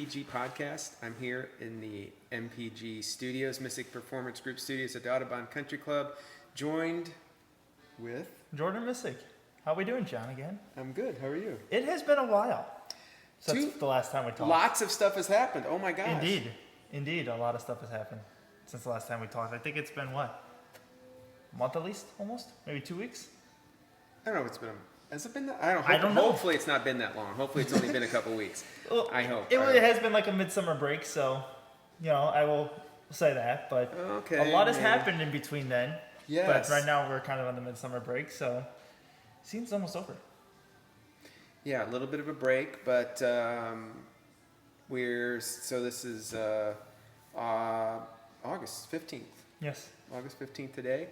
MPG podcast. I'm here in the MPG studios, Mystic Performance Group studios at the Audubon Country Club, joined with... Jordan Mystic. How we doing, John, again? I'm good. How are you? It has been a while since the last time we talked. Lots of stuff has happened. Oh my gosh. Indeed, a lot of stuff has happened since the last time we talked. I think it's been, what, a month at least, almost? Maybe 2 weeks? I don't know if it's been... Has it been that? I don't know. Hopefully it's not been that long. Hopefully it's only been a couple weeks. Well, I hope. It has been like a midsummer break, so, I will say that. But a lot has happened in between then. Yes. But right now we're kind of on the midsummer break, so season's almost over. Yeah, a little bit of a break, but this is August 15th. Yes. August 15th today.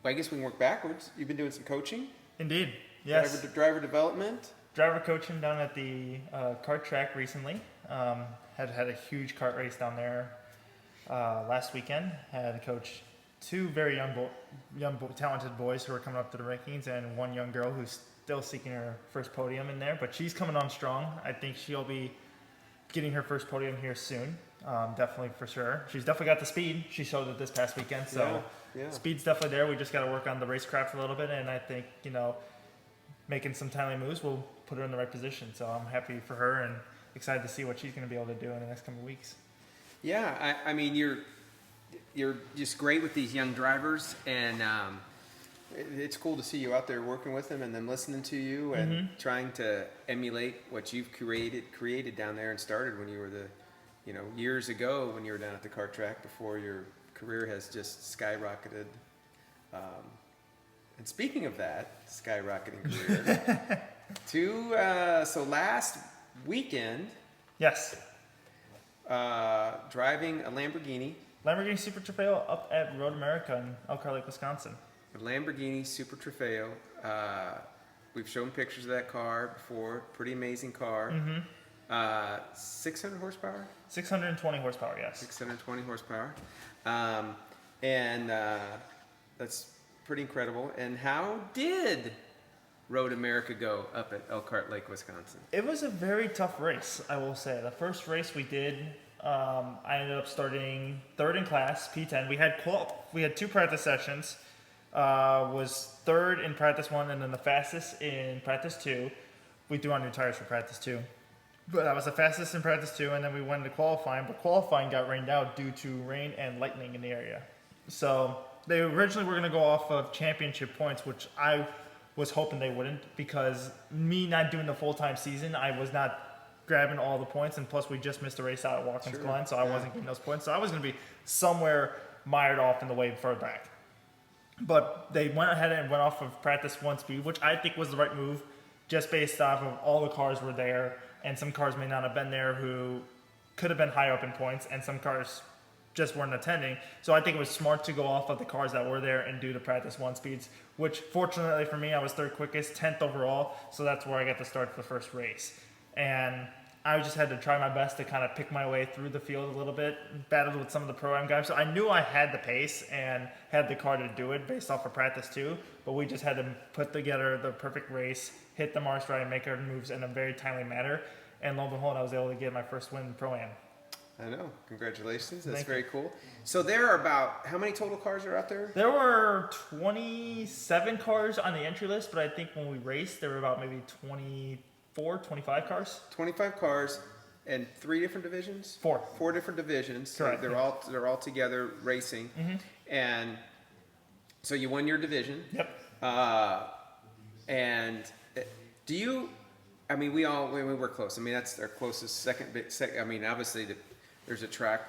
I guess we can work backwards. You've been doing some coaching? Indeed, yes. Driver development? Driver coaching down at the kart track recently. Had a huge kart race down there last weekend. Had to coach two very young talented boys who are coming up to the rankings, and one young girl who's still seeking her first podium in there. But she's coming on strong. I think she'll be getting her first podium here soon. Definitely for sure. She's definitely got the speed. She showed it this past weekend. So yeah. Speed's definitely there. We just got to work on the racecraft a little bit. And I think, making some timely moves will put her in the right position. So I'm happy for her and excited to see what she's going to be able to do in the next couple of weeks. Yeah. I mean, you're just great with these young drivers. And it's cool to see you out there working with them and them listening to you and trying to emulate what you've created down there and started when you were years ago when you were down at the kart track before your career has just skyrocketed. And speaking of that, skyrocketing career, so last weekend, yes, driving a Lamborghini Super Trofeo up at Road America in Elkhart Lake, Wisconsin. A Lamborghini Super Trofeo. We've shown pictures of that car before. Pretty amazing car. 600 horsepower? 620 horsepower, yes. 620 horsepower. And that's pretty incredible. And how did Road America go up at Elkhart Lake, Wisconsin? It was a very tough race, I will say. The first race we did, I ended up starting third in class, P10. We had two practice sessions. Was third in practice one and then the fastest in practice two. We threw on new tires for practice two. But I was the fastest in practice two, and then we went into qualifying. But qualifying got rained out due to rain and lightning in the area. So they originally were going to go off of championship points, which I was hoping they wouldn't, because me not doing the full-time season, I was not grabbing all the points, and plus we just missed a race out at Watkins Glen, so I wasn't getting those points. So I was going to be somewhere mired off in the way further back. But they went ahead and went off of practice one speed, which I think was the right move, just based off of all the cars were there. And some cars may not have been there who could have been high up in points, and some cars just weren't attending. So I think it was smart to go off of the cars that were there and do the practice one speeds, which fortunately for me, I was third quickest, 10th overall. So that's where I got to start the first race. And I just had to try my best to kind of pick my way through the field a little bit, battled with some of the Pro-Am guys. So I knew I had the pace and had the car to do it based off of practice too, but we just had to put together the perfect race, hit the marks right, and make our moves in a very timely manner. And lo and behold, I was able to get my first win in Pro-Am. I know. Congratulations. That's very cool. So there are about, how many total cars are out there? There were 27 cars on the entry list, but I think when we raced, there were about maybe 25 cars. 25 cars and 3 different divisions? 4 different divisions. Correct. So they're all together racing. And so you won your division. Yep. And do you, I mean, we were close. I mean, that's our closest second. I mean, obviously there's a track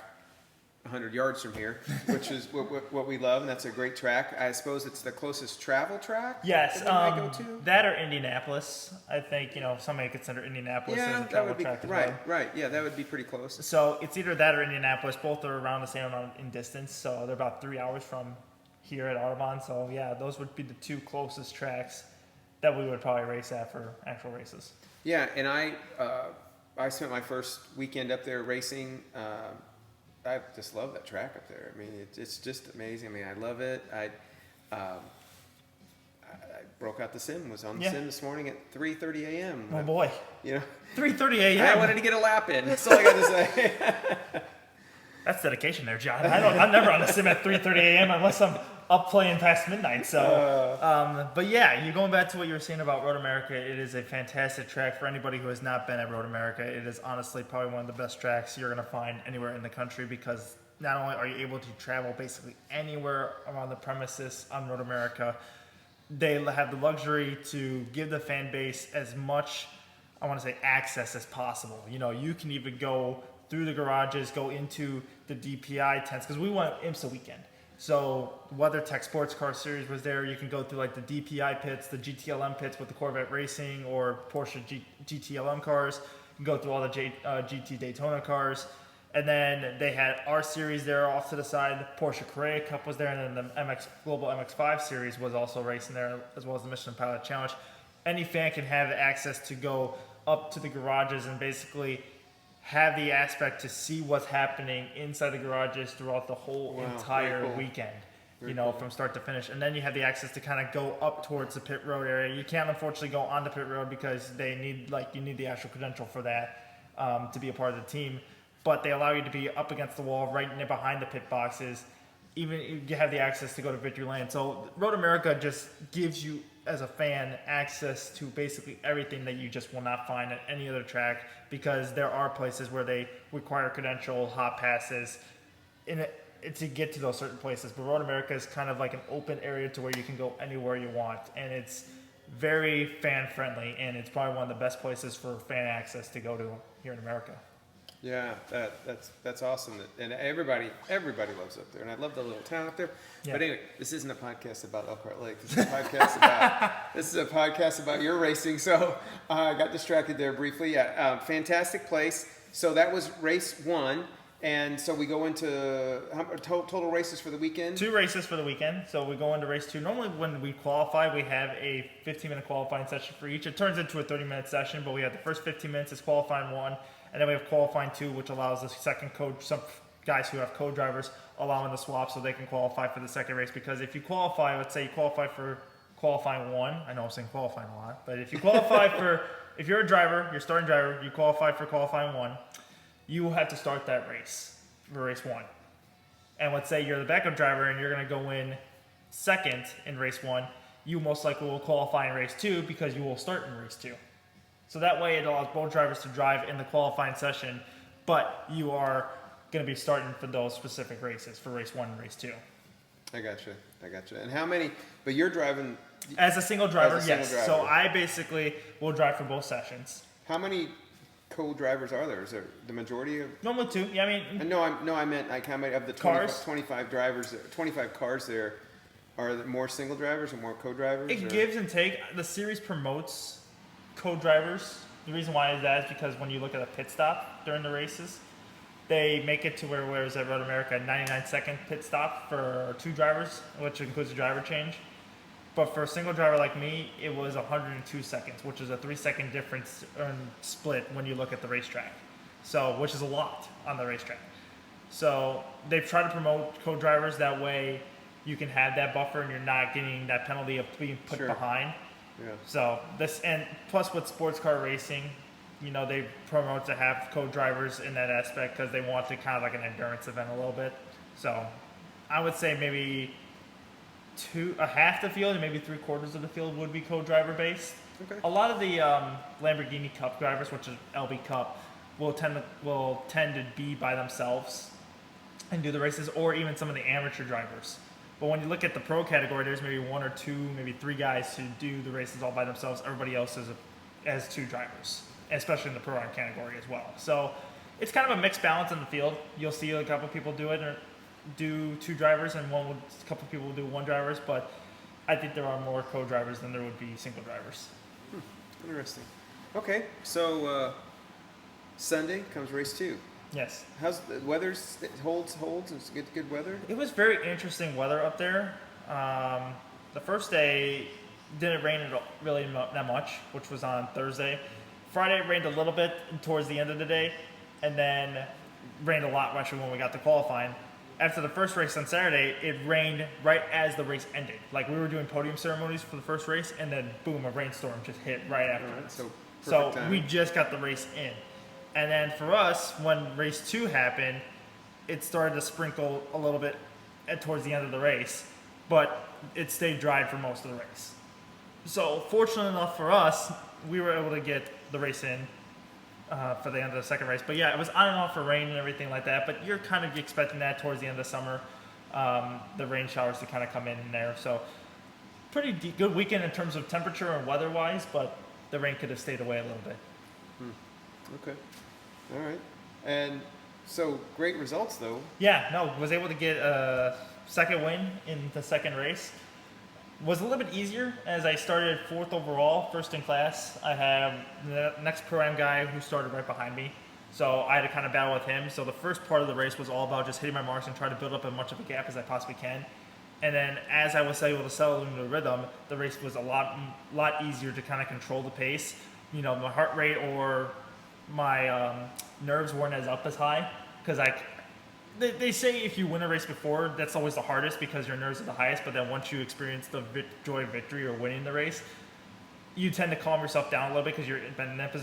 100 yards from here, which is what we love, and that's a great track. I suppose it's the closest travel track. Yes, that we go to? That or Indianapolis. I think somebody consider Indianapolis as a travel track. Right. Yeah, that would be pretty close. So it's either that or Indianapolis. Both are around the same amount in distance, so they're about 3 hours from here at Audubon. So yeah, those would be the two closest tracks that we would probably race at for actual races. Yeah, and I spent my first weekend up there racing. I just love that track up there. I mean, it's just amazing. I mean, I love it. broke out the sim. Was on the Yeah. sim this morning at 3:30 a.m. Oh boy, You know, 3:30 I a.m. wanted to get a lap in. That's all I got to say. That's dedication there, John. I'm never on the sim at 3:30 a.m. unless I'm up playing past midnight. So, but yeah, you're going back to what you were saying about Road America. It is a fantastic track for anybody who has not been at Road America. It is honestly probably one of the best tracks you're going to find anywhere in the country because not only are you able to travel basically anywhere around the premises on Road America, they have the luxury to give the fan base as much, I want to say, access as possible. You know, you can even go through the garages, go into the DPI tents, because we went IMSA weekend. So WeatherTech Sports Car Series was there. You can go through like the DPI pits, the GTLM pits with the Corvette Racing or Porsche GTLM cars. You can go through all the GT Daytona cars. And then they had our series there off to the side. Porsche Carrera Cup was there, and then the Global MX-5 series was also racing there, as well as the Michelin Pilot Challenge. Any fan can have access to go up to the garages and basically have the aspect to see what's happening inside the garages throughout the whole entire weekend, from start to finish. And then you have the access to kind of go up towards the pit road area. You can't unfortunately go on the pit road because you need the actual credential for that to be a part of the team. But they allow you to be up against the wall, right in behind the pit boxes. Even you have the access to go to Victory Lane. So Road America just gives you, as a fan, access to basically everything that you just will not find at any other track, because there are places where they require credential, hot passes, to get to those certain places. But Road America is kind of like an open area to where you can go anywhere you want. And it's very fan friendly, and it's probably one of the best places for fan access to go to here in America. Yeah, that's awesome, and everybody loves up there, and I love the little town up there. Yeah. But anyway, this isn't a podcast about Elkhart Lake. This is a podcast about your racing. So I got distracted there briefly. Yeah, fantastic place. So that was race 1, and so we go into total races for the weekend. 2 races for the weekend. So we go into race 2. Normally, when we qualify, we have a 15-minute qualifying session for each. It turns into a 30-minute session, but we have the first 15 minutes is qualifying 1. And then we have qualifying 2, which allows the second some guys who have co-drivers allowing the swap so they can qualify for the second race. Because if you qualify, let's say you qualify for qualifying 1, I know I'm saying qualifying a lot, but if you qualify if you're a driver, you're starting driver, you qualify for qualifying 1, you will have to start that race for race 1. And let's say you're the backup driver and you're going to go in second in race 1, you most likely will qualify in race 2 because you will start in race 2. So that way it allows both drivers to drive in the qualifying session, but you are going to be starting for those specific races for race 1 and race 2. I gotcha. And how many, but you're driving? As a single driver, yes. So I basically will drive for both sessions. How many co-drivers are there? Is there the majority of? Normally 2. Yeah, I mean. I meant like how many of the 25 drivers, 25 cars there, are there more single drivers or more co-drivers? It gives and takes. The series promotes co-drivers. The reason why is that is because when you look at a pit stop during the races, they make it to whereas at Road America, a 99-second pit stop for 2 drivers, which includes a driver change. But for a single driver like me, it was 102 seconds, which is a 3-second difference in split when you look at the racetrack. So, which is a lot on the racetrack. So they've tried to promote co-drivers that way you can have that buffer and you're not getting that penalty of being put behind. Yeah. So and plus with sports car racing, they promote to have co-drivers in that aspect because they want to kind of like an endurance event a little bit. So I would say maybe half the field and maybe 3/4 of the field would be co-driver based. Okay. A lot of the Lamborghini Cup drivers, which is LB Cup, will tend to be by themselves and do the races, or even some of the amateur drivers. But when you look at the pro category, there's maybe 1 or 2, maybe 3 guys who do the races all by themselves. Everybody else has 2 drivers, especially in the pro category as well. So it's kind of a mixed balance in the field. You'll see a couple people do it, or do 2 drivers, and a couple people will do 1 drivers. But I think there are more co-drivers than there would be single drivers. Interesting. Okay, so Sunday comes race 2. Yes. How's the weather? Holds. It's good weather. It was very interesting weather up there. The first day didn't rain really that much, which was on Thursday. Friday it rained a little bit towards the end of the day, and then rained a lot actually when we got to qualifying. after the first race on Saturday, it rained right as the race ended. Like we were doing podium ceremonies for the first race, and then boom, a rainstorm just hit right afterwards. So We just got the race in. And then for us, when race 2 happened, it started to sprinkle a little bit towards the end of the race, but it stayed dry for most of the race. So fortunate enough for us, we were able to get the race in for the end of the second race. But yeah, it was on and off for rain and everything like that, but you're kind of expecting that towards the end of the summer, the rain showers to kind of come in there. So pretty good weekend in terms of temperature and weather-wise, but the rain could have stayed away a little bit. Okay. All right. And so great results, though. Yeah, no, was able to get a second win in the second race. Was a little bit easier as I started 4th overall, first in class. I have the next Pro-Am guy who started right behind me. So I had to kind of battle with him. So the first part of the race was all about just hitting my marks and trying to build up as much of a gap as I possibly can. And then as I was able to settle into the rhythm, the race was a lot easier to kind of control the pace. You know, my heart rate or my nerves weren't up as high because they say if you win a race before, that's always the hardest because your nerves are the highest, but then once you experience the joy of victory or winning the race, you tend to calm yourself down a little bit because you've been in that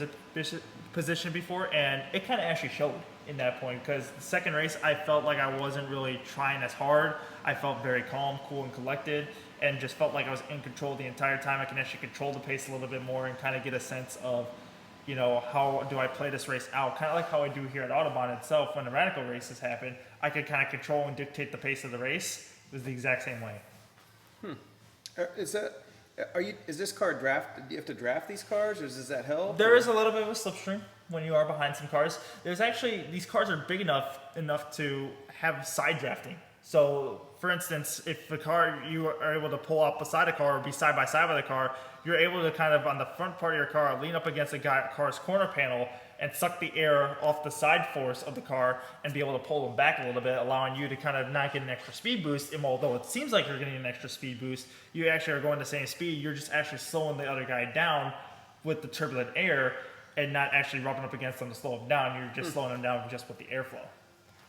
position before, and it kind of actually showed in that point because the second race, I felt like I wasn't really trying as hard. I felt very calm, cool, and collected, and just felt like I was in control the entire time. I can actually control the pace a little bit more and kind of get a sense of, you know, how do I play this race out? Kind of like how I do here at Audubon itself. When the radical races happen, I could kind of control and dictate the pace of the race. It was the exact same way. Is this car draft? Do you have to draft these cars, or does that help? There is a little bit of a slipstream when you are behind some cars. There's actually, these cars are big enough to have side drafting. So, for instance, if the car, you are able to pull up beside a car or be side by side with a car, you're able to kind of, on the front part of your car, lean up against the car's corner panel and suck the air off the side force of the car and be able to pull them back a little bit, allowing you to kind of not get an extra speed boost. And although it seems like you're getting an extra speed boost, you actually are going the same speed. You're just actually slowing the other guy down with the turbulent air and not actually rubbing up against them to slow them down. You're just slowing them down just with the airflow.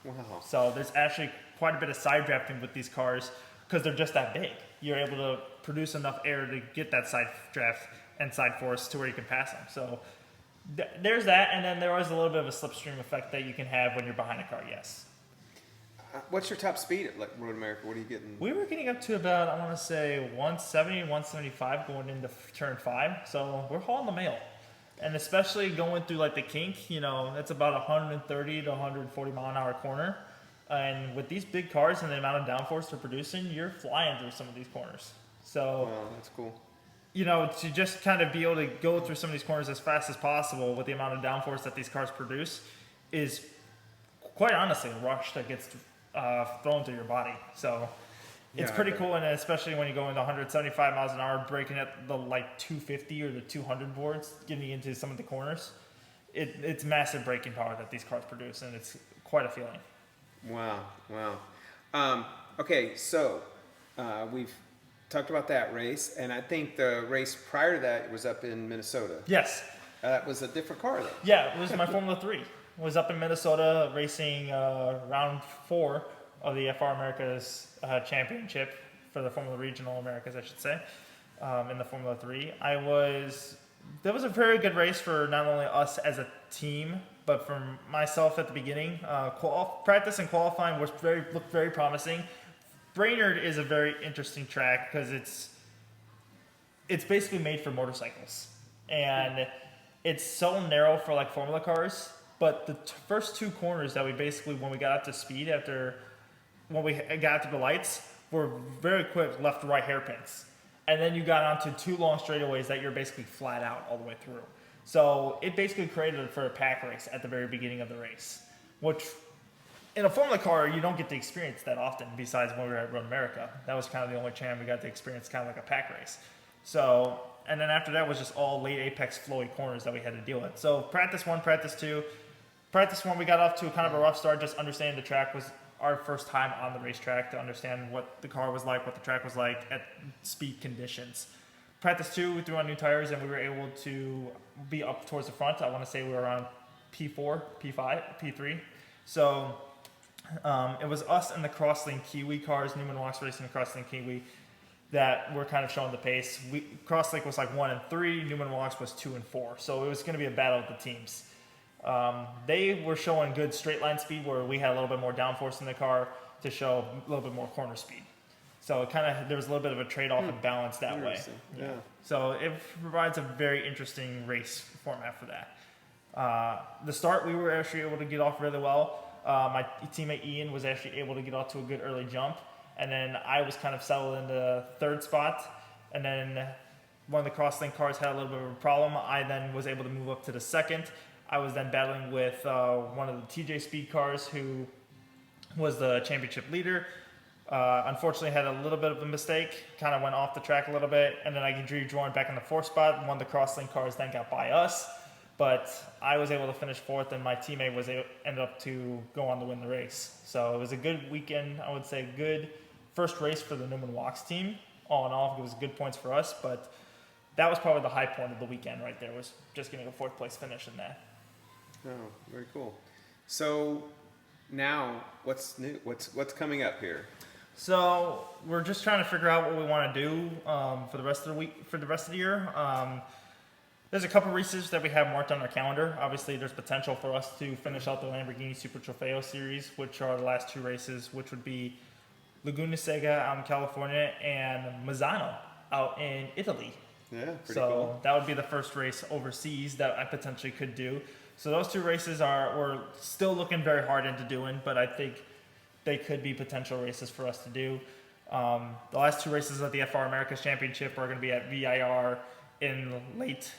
Wow. So there's actually quite a bit of side drafting with these cars because they're just that big. You're able to produce enough air to get that side draft and side force to where you can pass them. So there's that, and then there is a little bit of a slipstream effect that you can have when you're behind a car, yes. What's your top speed at Road America? What are you getting? We were getting up to about, I want to say, 170, 175 going into turn 5, so we're hauling the mail. And especially going through like the kink, you know, it's about 130 to 140 mile an hour corner. And with these big cars and the amount of downforce they're producing, you're flying through some of these corners. So, wow, that's cool. You know, to just kind of be able to go through some of these corners as fast as possible with the amount of downforce that these cars produce is quite honestly a rush that gets thrown through your body. So it's pretty cool, and especially when you go into 175 miles an hour, breaking at the like 250 or the 200 boards, getting into some of the corners. It's massive braking power that these cars produce, and it's quite a feeling. Wow. Okay, so we've talked about that race, and I think the race prior to that was up in Minnesota. Yes. That was a different car, though. Yeah, it was my Formula 3. Was up in Minnesota racing round 4 of the FR Americas championship for the Formula Regional Americas, I should say, in the Formula 3. That was a very good race for not only us as a team, but for myself at the beginning. Practice and qualifying looked very promising. Brainerd is a very interesting track because it's basically made for motorcycles, and it's so narrow for like formula cars. But the first 2 corners that we basically, when we got up to speed when we got to the lights, were very quick left to right hairpins, and then you got onto 2 long straightaways that you're basically flat out all the way through. So it basically created for a pack race at the very beginning of the race, which in a Formula car, you don't get to experience that often besides when we were at Road America. That was kind of the only time we got to experience kind of like a pack race. So, and then after that was just all late apex flowy corners that we had to deal with. So practice 1, practice 2. Practice 1, we got off to kind of a rough start, just understanding the track was our first time on the racetrack to understand what the car was like, what the track was like at speed conditions. Practice 2, we threw on new tires and we were able to be up towards the front. I want to say we were around P4, P5, P3. So It was us and the Crosslink Kiwi cars, Newman Walks Racing and Crosslink Kiwi, that were kind of showing the pace. Crosslink was like 1 and 3, Newman Walks was 2 and 4. So it was going to be a battle of the teams. They were showing good straight line speed where we had a little bit more downforce in the car to show a little bit more corner speed. So it there was a little bit of a trade-off and balance that way. Yeah. So it provides a very interesting race format for that. The start, we were actually able to get off really well. My teammate Ian was actually able to get off to a good early jump. And then I was kind of settled in the third spot. And then one of the Crosslink cars had a little bit of a problem. I then was able to move up to the second. I was then battling with one of the TJ Speed cars who was the championship leader. Unfortunately, had a little bit of a mistake, kind of went off the track a little bit, and then I rejoined back in the fourth spot. One of the Crosslink cars then got by us, but I was able to finish fourth, and my teammate ended up to go on to win the race. So it was a good weekend. I would say good first race for the Newman Walks team. All in all, it was good points for us, but that was probably the high point of the weekend right there, was just getting a fourth place finish in that. Oh, very cool. So now, what's new? What's coming up here? So we're just trying to figure out what we want to do for the rest of the year. There's a couple races that we have marked on our calendar. Obviously, there's potential for us to finish out the Lamborghini Super Trofeo Series, which are the last two races, which would be Laguna Seca out in California and Mazzano out in Italy. Yeah, pretty so cool. That would be the first race overseas that I potentially could do. So those two races we're still looking very hard into doing, but I think they could be potential races for us to do. The last two races at the FR Americas Championship are going to be at VIR in late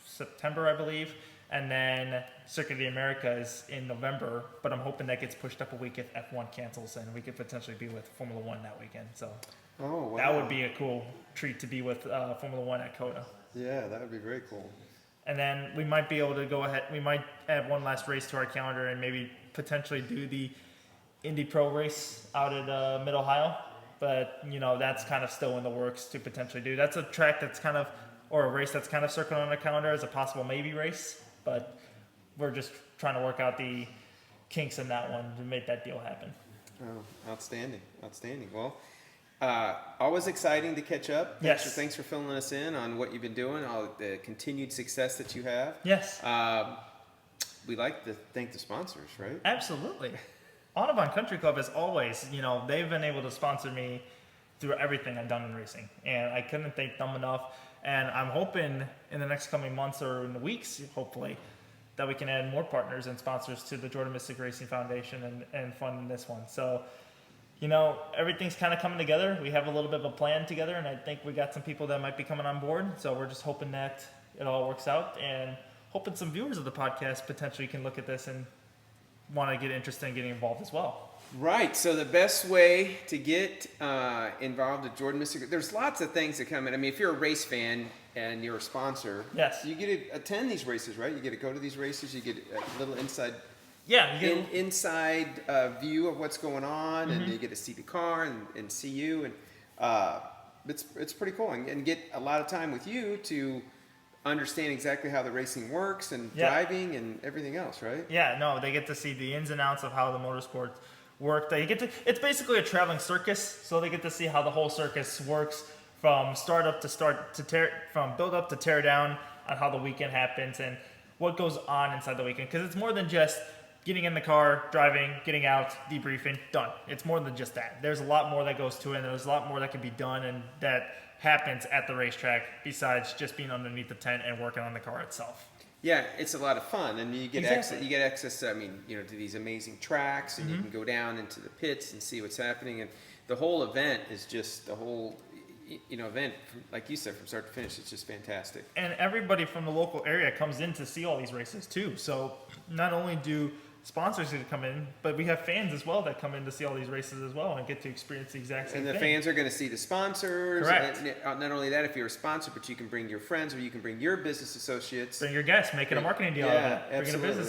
September, I believe, and then Circuit of the Americas in November, but I'm hoping that gets pushed up a week if F1 cancels and we could potentially be with Formula One that weekend. So that would be a cool treat to be with Formula One at COTA. Yeah, that would be very cool. And then we might be able to go ahead, we might add one last race to our calendar and maybe potentially do the Indy Pro race out at Mid-Ohio. But, that's kind of still in the works to potentially do. That's a track or a race that's kind of circled on the calendar as a possible maybe race. But we're just trying to work out the kinks in that one to make that deal happen. Oh, outstanding. Well, always exciting to catch up. Yes. Thanks for filling us in on what you've been doing, all the continued success that you have. Yes. We like to thank the sponsors, right? Absolutely. Audubon Country Club, as always, they've been able to sponsor me through everything I've done in racing. And I couldn't thank them enough. And I'm hoping in the next coming months or in the weeks, hopefully, that we can add more partners and sponsors to the Jordan Mystic Racing Foundation and fund this one. So, everything's kind of coming together. We have a little bit of a plan together, and I think we got some people that might be coming on board. So we're just hoping that it all works out and hoping some viewers of the podcast potentially can look at this and want to get interested in getting involved as well. Right. So the best way to get involved with Jordan Mystic, there's lots of things that come in. I mean, if you're a race fan and you're a sponsor, yes, you get to attend these races, right? You get to go to these races. You get a little inside, inside view of what's going on, and you get to see the car and see you, and it's pretty cool, and get a lot of time with you to understand exactly how the racing works and driving and everything else, right? Yeah, no, they get to see the ins and outs of how the motorsports work. It's basically a traveling circus, so they get to see how the whole circus works from from build up to tear down, on how the weekend happens and what goes on inside the weekend. Because it's more than just getting in the car, driving, getting out, debriefing, done. It's more than just that. There's a lot more that goes to it, and there's a lot more that can be done and that happens at the racetrack besides just being underneath the tent and working on the car itself. Yeah, it's a lot of fun, and you get access. To these amazing tracks, and you can go down into the pits and see what's happening. And the whole event is just the whole, event, like you said, from start to finish. It's just fantastic. And everybody from the local area comes in to see all these races too. So not only do sponsors get to come in, but we have fans as well that come in to see all these races as well and get to experience the exact same thing. And the fans are going to see the sponsors. Correct. And not only that, if you're a sponsor, but you can bring your friends or you can bring your business associates. Bring your guests, making a marketing deal out of it. Absolutely. Bringing a business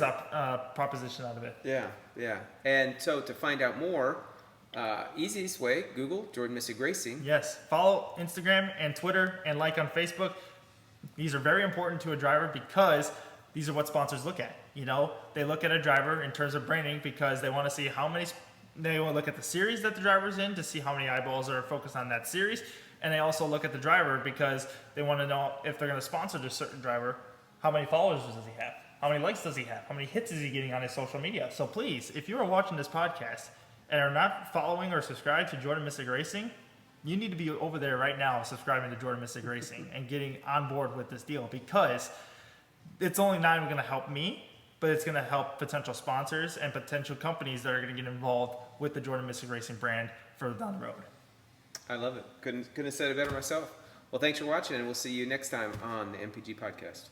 proposition out of it. Yeah. And so to find out more, easiest way, Google Jordan Mystic Racing. Yes. Follow Instagram and Twitter and like on Facebook. These are very important to a driver because these are what sponsors look at. They look at a driver in terms of branding because they want to see how many They will look at the series that the driver's in to see how many eyeballs are focused on that series. And they also look at the driver because they want to know if they're going to sponsor this certain driver, how many followers does he have? How many likes does he have? How many hits is he getting on his social media? So please, if you are watching this podcast and are not following or subscribed to Jordan Mystic Racing, you need to be over there right now subscribing to Jordan Mystic Racing and getting on board with this deal, because it's only not even going to help me, but it's going to help potential sponsors and potential companies that are going to get involved with the Jordan Mystic Racing brand further down the road. I love it. Couldn't have said it better myself. Well, thanks for watching, and we'll see you next time on the MPG podcast.